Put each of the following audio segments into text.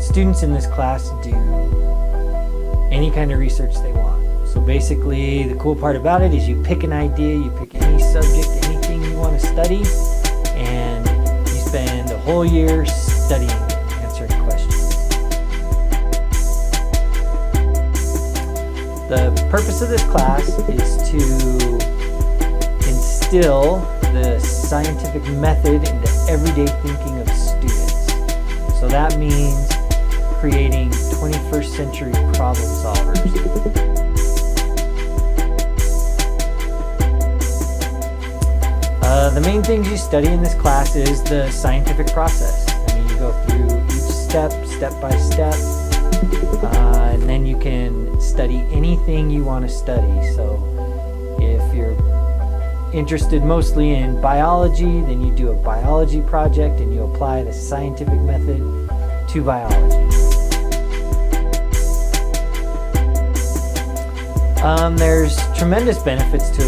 Students in this class do any kind of research they want. So basically, the cool part about it is you pick an idea, you pick any subject, anything you want to study, and you spend a whole year studying it, answering questions. The purpose of this class is to instill the scientific method into everyday thinking of students. So that means creating 21st century problem solvers. The main things you study in this class is the scientific process. I mean, you go through each step by step, and then you can study anything you want to study. So if you're interested mostly in biology, then you do a biology project and you apply the scientific method to biology. There's tremendous benefits to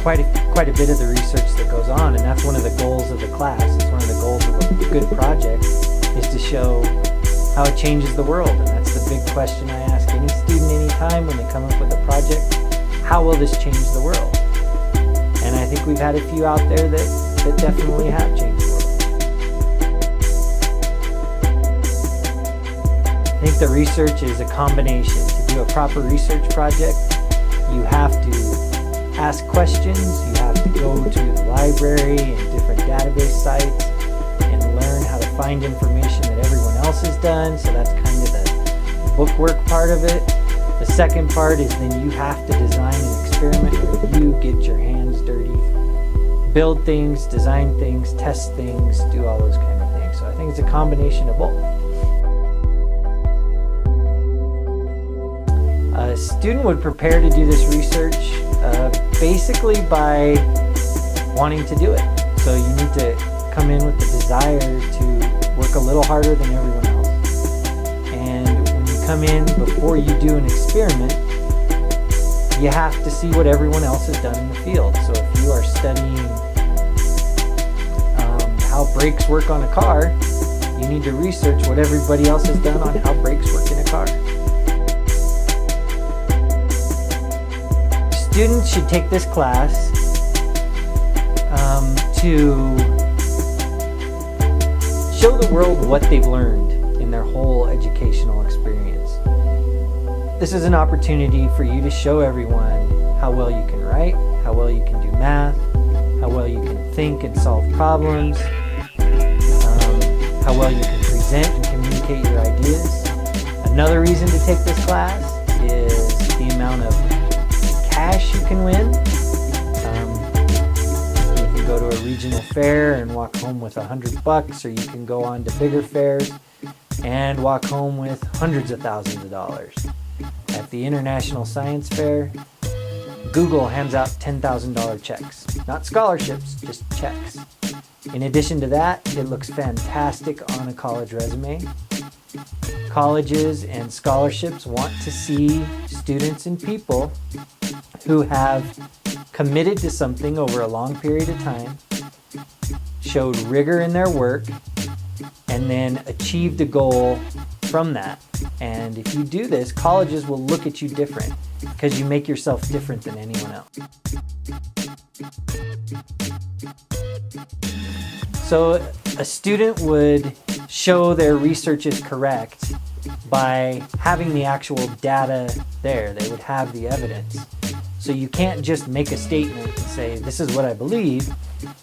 quite a bit of the research that goes on, and that's one of the goals of the class. It's one of the goals of a good project is to show how it changes the world, and that's the big question I ask any student anytime when they come up with a project: how will this change the world? And I think we've had a few out there that definitely have changed the world. I think the research is a combination. To do a proper research project, you have to ask questions, you have to go to the library and different database sites and learn how to find information that everyone else has done. So that's kind of the bookwork part of it. The second part is then you have to design an experiment where you get your hands dirty, build things, design things, test things, do all those kind of things. So I think it's a combination of both. A student would prepare to do this research basically by wanting to do it. So you need to come in with the desire to work a little harder than everyone else. And when you come in before you do an experiment, you have to see what everyone else has done in the field. So if you are studying how brakes work on a car, you need to research what everybody else has done on how brakes work in a car. Students should take this class to show the world what they've learned in their whole educational experience. This is an opportunity for you to show everyone how well you can write, how well you can do math, how well you can think and solve problems, how well you can present and communicate your ideas. Another reason to take this class is the amount of cash you can win. You can go to a regional fair and walk home with $100, or you can go on to bigger fairs and walk home with hundreds of thousands of dollars. At the International Science Fair, Google hands out $10,000 checks. Not scholarships, just checks. In addition to that, it looks fantastic on a college resume. Colleges and scholarships want to see students and people who have committed to something over a long period of time, showed rigor in their work, and then achieved a goal from that. And if you do this, colleges will look at you different because you make yourself different than anyone else. So a student would show their research is correct by having the actual data there. They would have the evidence. So you can't just make a statement and say, this is what I believe.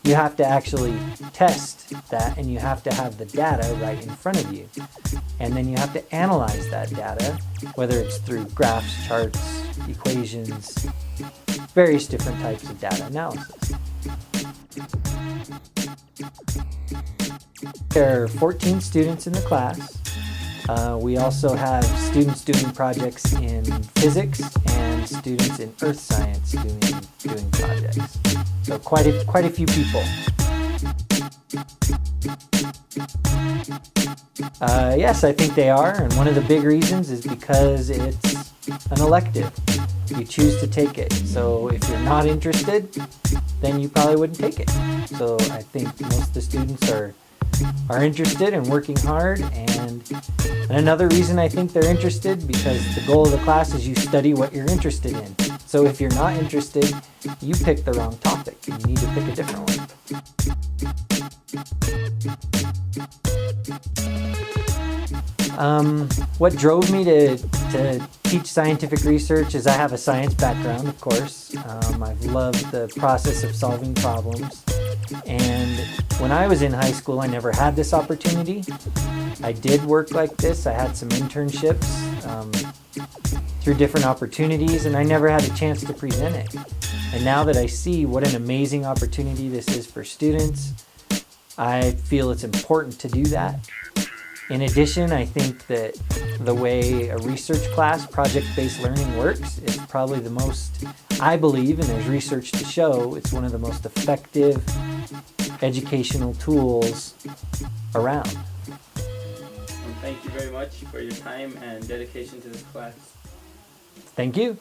You have to actually test that, and you have to have the data right in front of you. And then you have to analyze that data, whether it's through graphs, charts, equations, various different types of data analysis. There are 14 students in the class. We also have students doing projects in physics and students in earth science doing projects. So quite a few people. Yes, I think they are, and one of the big reasons is because it's an elective. You choose to take it. So if you're not interested, then you probably wouldn't take it. So I think most of the students are interested and working hard, and another reason I think they're interested, because the goal of the class is you study what you're interested in. So if you're not interested, you pick the wrong topic and you need to pick a different one. What drove me to teach scientific research is I have a science background, of course. I've loved the process of solving problems. And when I was in high school, I never had this opportunity. I did work like this. I had some internships through different opportunities, and I never had a chance to present it. And now that I see what an amazing opportunity this is for students, I feel it's important to do that. In addition, I think that the way a research class, project-based learning works is probably the most, I believe, and there's research to show, it's one of the most effective educational tools around. Thank you very much for your time and dedication to this class. Thank you.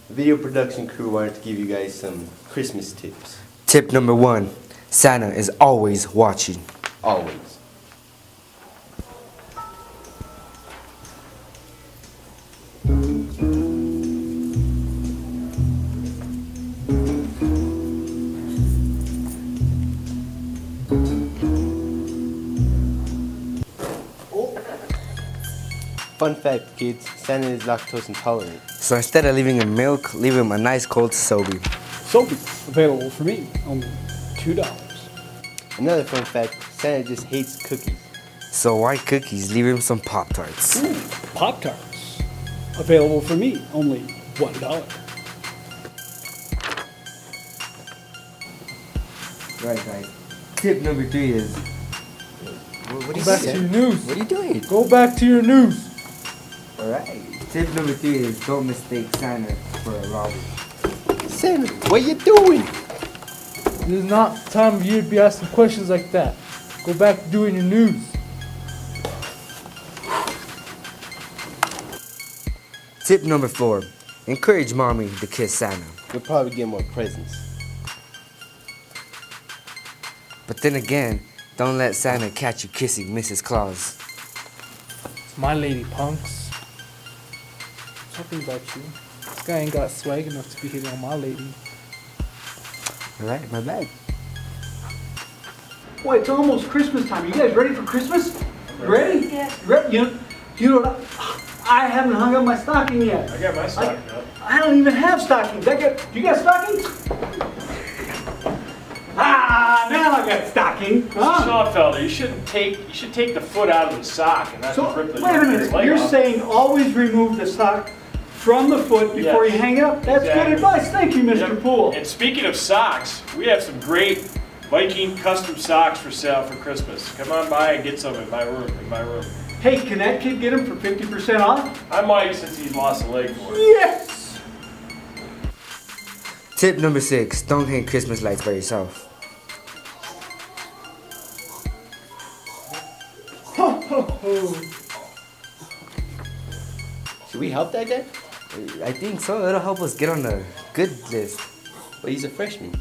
The video production crew wanted to give you guys some Christmas tips. Tip number 1, Santa is always watching. Always. Fun fact, kids, Santa is lactose intolerant. So instead of leaving him milk, leave him a nice cold Sobe. Sobe, available for me, only $2. Another fun fact, Santa just hates cookies. So why cookies? Leave him some Pop-Tarts. Ooh, Pop-Tarts, available for me, only $1. Right, guys. Tip number 3 is... What Go back to your news. What are you doing? Go back to your news. Alright. Tip number 3 is don't mistake Santa for a robber. Santa, what you doing? It is not the time of year to be asking questions like that. Go back to doing your news. Tip number 4, encourage mommy to kiss Santa. You'll probably get more presents. But then again, don't let Santa catch you kissing Mrs. Claus. It's my lady, punks. Talking about you. This guy ain't got swag enough to be hitting on my lady. Alright, my bad. Boy, it's almost Christmas time. You guys ready for Christmas? Ready? Yeah. Ready? You know what? I haven't hung up my stocking yet. I got my stocking up. I don't even have stockings. Do you got stockings? Now I got stockings. Schoenfelder, you should take the foot out of the sock and not So, rip the wait a minute. leg You're off. saying always remove the sock from the foot before Yes. you hang it up? That's Exactly. good advice. Thank you, Mr. Yep. Poole. And speaking of socks, we have some great Viking custom socks for sale for Christmas. Come on by and get some in my room. Hey, can that kid get them for 50% off? I might, since he's lost a leg for it. Yes! Tip number 6, don't hang Christmas lights by yourself. Should we help that guy? I think so, it'll help us get on the good list. But he's a freshman.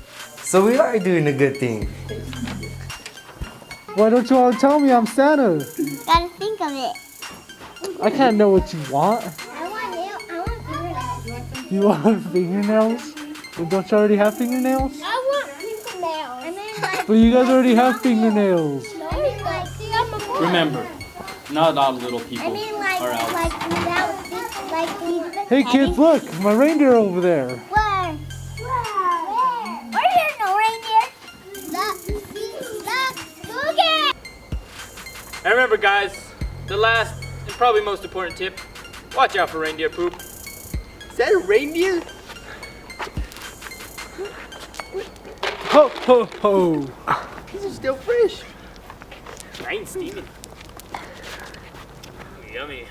So we are doing a good thing. Why don't you all tell me I'm Santa? Gotta think of it. I can't know what you want. I want fingernails. You want fingernails? Well, don't you already have fingernails? I want fingernails. And then like, But you guys already have fingernails. no, like, Remember, Not all little people I mean, like, are elves. without this, like these. Hey kids, look, my reindeer over there. Where? Where? There's no reindeer. Look, And remember, guys, the last and probably most important tip: watch out for reindeer poop. Is that a reindeer? Ho ho ho. These are still fresh. I ain't steaming. Yummy.